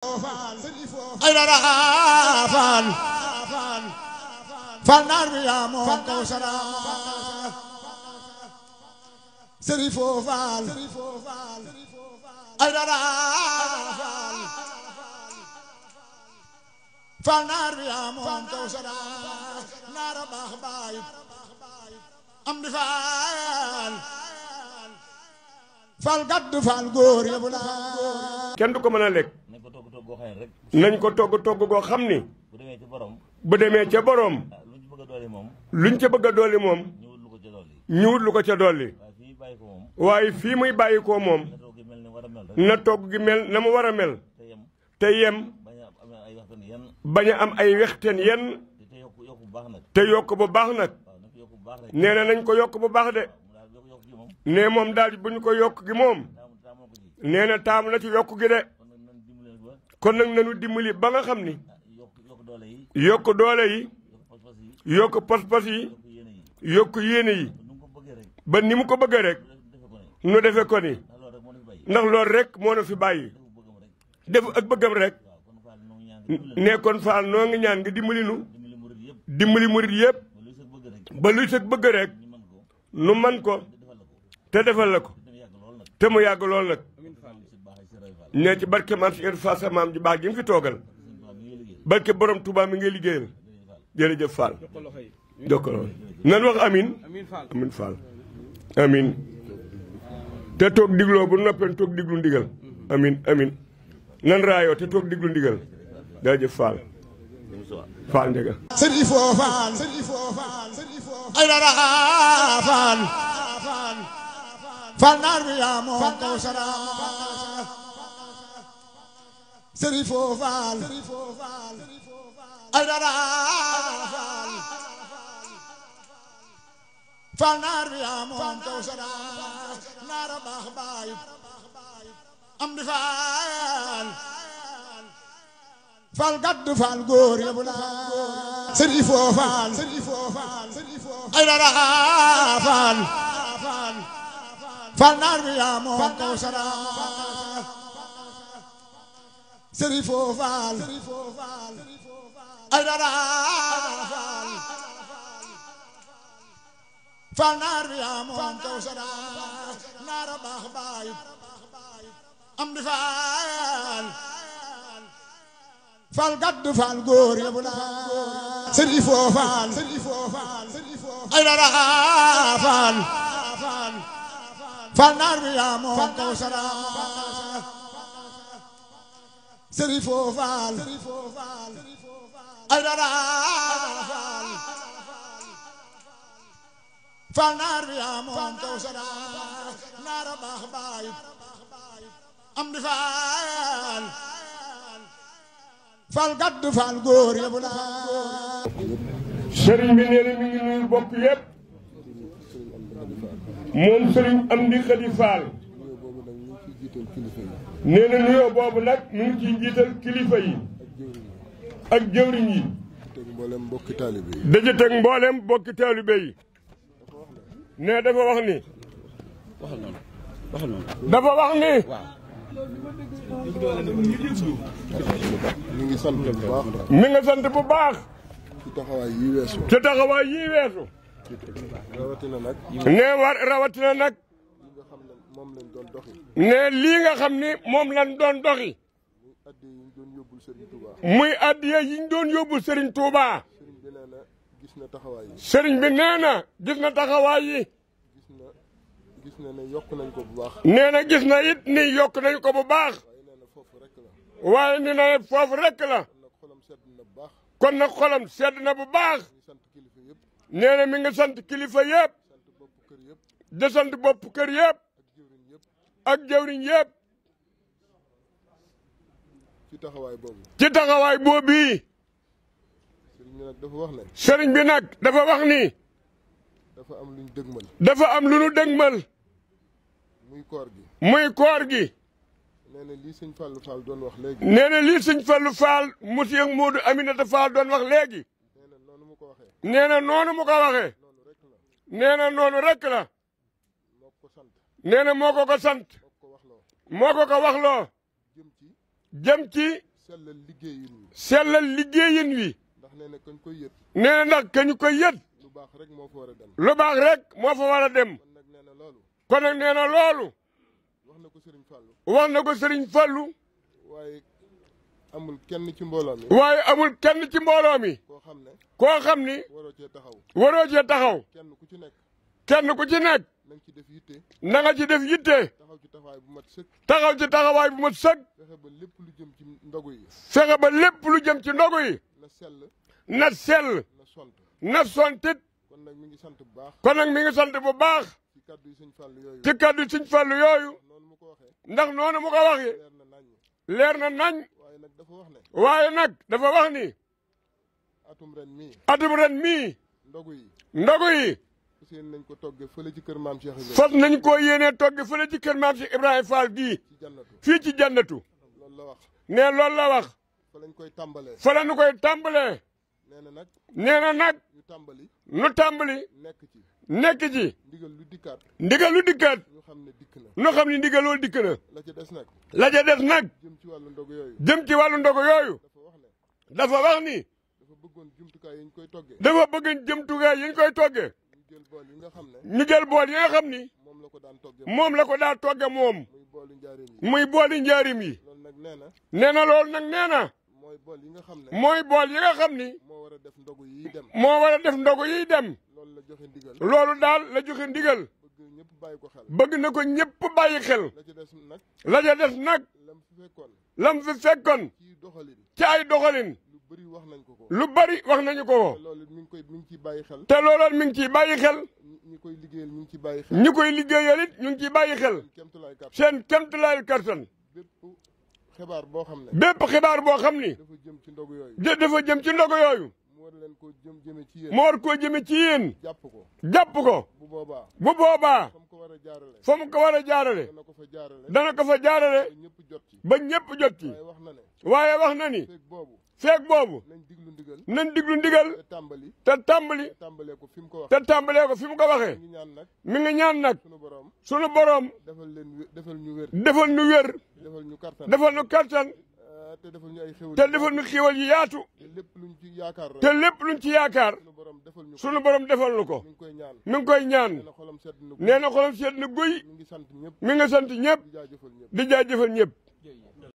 ay dara faal naar bi yaa moom kaw sara Serifo Faal ay dara faal naar bi yaa moom kaw sara naara baax baay am di faal gàdd faal góor yëpp naa kenn du ko mën a lekk nañ ko togg togg goo xam ni bu demee ca boroom luñ ca bëgg a dolli moom ñu wut lu ko ca dolli waaye fii muy bàyyi ko moom na togg gi mel na mu war a mel te yem bañ a am ay wexteen yenn te yokk bu baax nag nee na nañ ko yokk bu baax de nee moom daal bu ñu ko yokk gi moom nee na taamu na ci yokk gi de kon nag nañu dimbali ba nga xam ni yokk doole yi yokk pas-pas yi yokk yéene yi ba ni mu ko bëggee rek nu defe ko ni ndax loolu rek moo na fi bàyyi def ak bëggam rek ne kon Faal noo ngi ñaan nga dimbali nu dimbali murit yëpp ba luy sëg bëgg rek nu man ko te defal la ko te mu yàgg lool nag ne ci barke maam si Fall sa maam ji baax ji mu fi toogal barke borom Touba mi ngay liggéeyal jërëjëf Fall jokkalo nan wax amin amin Fall amin te toog digloo bu noppee toog diglu ndigal amin amin nan raayoo te toog diglu ndigal jërëjëf Fall Fall njëga Serifo Faal ay dara faal naar bi yaa moom kaw sara Serifo Faal ay dara faal naar bi yaa moom kaw sara naara baax baay am di faal gàdd faal góor yëpp naa Serifo Faal ay dara faal naar bi yaa moom kaw sara Serifo Faal ay dara faal naar bi yaa moom kaw sara naara baax baay am di faal gàdd faal góor yëpp naa Serifo Faal ay dara faal naar bi yaa moom kaw sara Serifo Faal ay dara faal naar bi yaa moom kaw sara naara baax baay am di faal gàdd faal góor yëpp naa sëriñ bi nee na mi ngi nuyu bokk yëpp moom sëriñ Amdi Xadi Faal nee na nuyoo boobu nag mu ngi ciy jiital kilifa yi ak jëwriñ yi daje teg mboolem bokki taalibe yi ne dafa wax ni dafa wax ni mi ngi sant bu baax. mi nga sant bu baax. ci taxawaay yii weesu. ci taxawaay yii weesu. rawatina nag. nee war rawatina nag. ne lii nga xam ni moom lañ doon doxi. muy addiya yi ñu doon yóbbul Serigne Touba. Serigne bi nee na gis na taxawaay yi. gis na ne yokk nañ ko bu baax. nee na gis na it ni yokk nañ ko bu baax. waaye ni na foofu rekk la. kon nag xolam sedd na bu baax. nee na mi nga sant kilifa yëpp. di sant bopp kër yëpp. ak jëwriñ yëpp. ci taxawaay boobu. ci taxawaay boobu yi. sëriñ bi nag dafa wax ni. dafa am lu ñu dëgmal. dafa am lu ñu dëgmal. muy koor gi. muy koor gi. nee na lii sëñ Fallou Fall doon wax léegi. nee na lii sëñ Fallou Fall monsieur Modou Aminata Fall doon wax léegi. nee na noonu mu ko waxee. nee na noonu mu ko waxee. nee na noonu rek la. nee na moo ko ko sant. moo ko ko waxloo. jëm ci sellal liggéeyin wi. sellal liggéeyin wi. ndax nee na kañ koy yët. nee na ndax kañu koy yët. lu baax rek moo fa war a dem. lu baax rek moo fa war a dem. kon nag nee na loolu. kon nag nee na loolu. wax na ko Serigne Fallou. wax na ko Serigne Fallou. waaye amul kenn ci mbooloo mi. waaye amul kenn ci mbooloo mi. koo xam ne. koo xam ni. waroo cee taxaw. waroo cee taxaw. kenn ku ci nekk. kenn ku ci nekk. na nga ci def yitte. na nga ci def yitte. taxaw ci taxawaay bu mat sëkk. taxaw ci taxawaay bu mat sëkk. fexe ba lépp lu jëm ci ndogu yi. fexe ba lépp lu jëm ci ndogu yi. na sell. na sell. na sont. na sontit. kon nag mi ngi sant bu baax. kon nag mi ngi sant bu baax. ci kaddu yi sëñ Fallou yooyu. ci kaddu sëñ Fallou yooyu. noonu mu ko waxee. ndax noonu mu ko waxee. leer na nañ. leer na nañ. waaye nag dafa wax ne. waaye nag dafa wax ni. atum ren mii. atum ren mii. ndogu yi. ndogu yi. fas yéene nañ ko toggee fële ci kër maam Cheikh Ibrahima. fas nañ koo yéenee togg fële ci kër maam Cheikh Ibrahima Fall gii. ci jannatu. fii ci jannatu. loolu la wax. ne loolu la wax. fa lañ koy tàmbalee. fa la ñu koy tàmbalee. nee na nag. nee na nag. ñu tàmbali. nu tàmbali. nekk ci. nekk ci. ndigal lu dikkaat. ndigal lu dikkaat. ñu xam ne dikk na. nu xam ni ndigal loolu dikk na. la ca des nag. la ca des nag. jëm ci wàllu ndogu yooyu. jëm ci wàllu ndogu yooyu. dafa wax ne. dafa wax ni. dafa bëggoon jumtukaay yi ñu koy toggee. dafa bëgg jëmtukaay yi ñu koy toggee. ñu jël bool yi nga xam ne. ñu jël bool yi nga xam ni. moom la ko daan toggee. moom la ko daa togge moom. muy boolu njaareem yi. muy booli njaarim yi. loolu nag nee na. nee na loolu nag nee na. mooy bool yi nga xam ne. mooy bool yi nga xam ni. moo war a def ndogu yi dem. moo war a def ndogu yiy dem. loolu la joxe ndigal. loolu daal la joxe ndigal. bëgg ñëpp bàyyi ko xel. bëgg na ko ñëpp bàyyi xel. la ca des nag. la ca des nag. lam fi fekkoon. lam fi fekkoon. ci doxalin. ci ay doxalin. lu bëri wax nañ ko ko. lu bari wax nañu ko ko. te loolu mi ngi ciy bàyyi xel. te looloon mi ngi ciy bàyyi xel. ñi koy liggéeyal ñu ngi ciy bàyyi xel. ñi koy liggéeyal it ñu ngi ciy bàyyi xel. kéemtulaay kàttan. seen kéemtulaay kattan. bépp xibaar boo xam ne. bépp xibaar boo xam ni. dafa jëm ci ndogu yooyu. dafa jëm ci ndogu yooyu. mu war leen ko jëme ci yéen. mu war koo jëme ci yéen. jàpp ko. jàpp ko. bu boobaa. bu boobaa. fa mu ko war a jaarale. fa mu ko war a jaarale. dana ko fa jaarale. dana ko fa jaarale. ba ñëpp jot ci. ba ñëpp jot ci. waaye wax na ne. waaye wax na ni. feeg boobu. feeg boobu. nañ diglu ndigal. nañ diglu ndigal. te tàmbali. te tàmbali. te tàmbalee ko fi mu ko wax. te tàmbalee ko fi mu ko waxee. ñu ñaan nag. mi ngi ñaan nag. sunu borom. sunu borom. defal ñu wér. defal nu wér. defal ñu kattan. defal nu kattan. te defal ñu ay xéwal. te defal nu xiiwal yi yaatu. te lépp luñ ci yaakaar rek. te lépp luñ ci yaakaar. sunu borom defal ñu ko. sunu borom defal nu ko. mi ngi koy ñaan. mi ngi koy ñaan. nee na xolam sedd na. nee na xolam seet na guy. mi ngi sant ñëpp. mi nga sant ñëpp. di jaajëfal ñëpp. di jaajëfal ñëpp.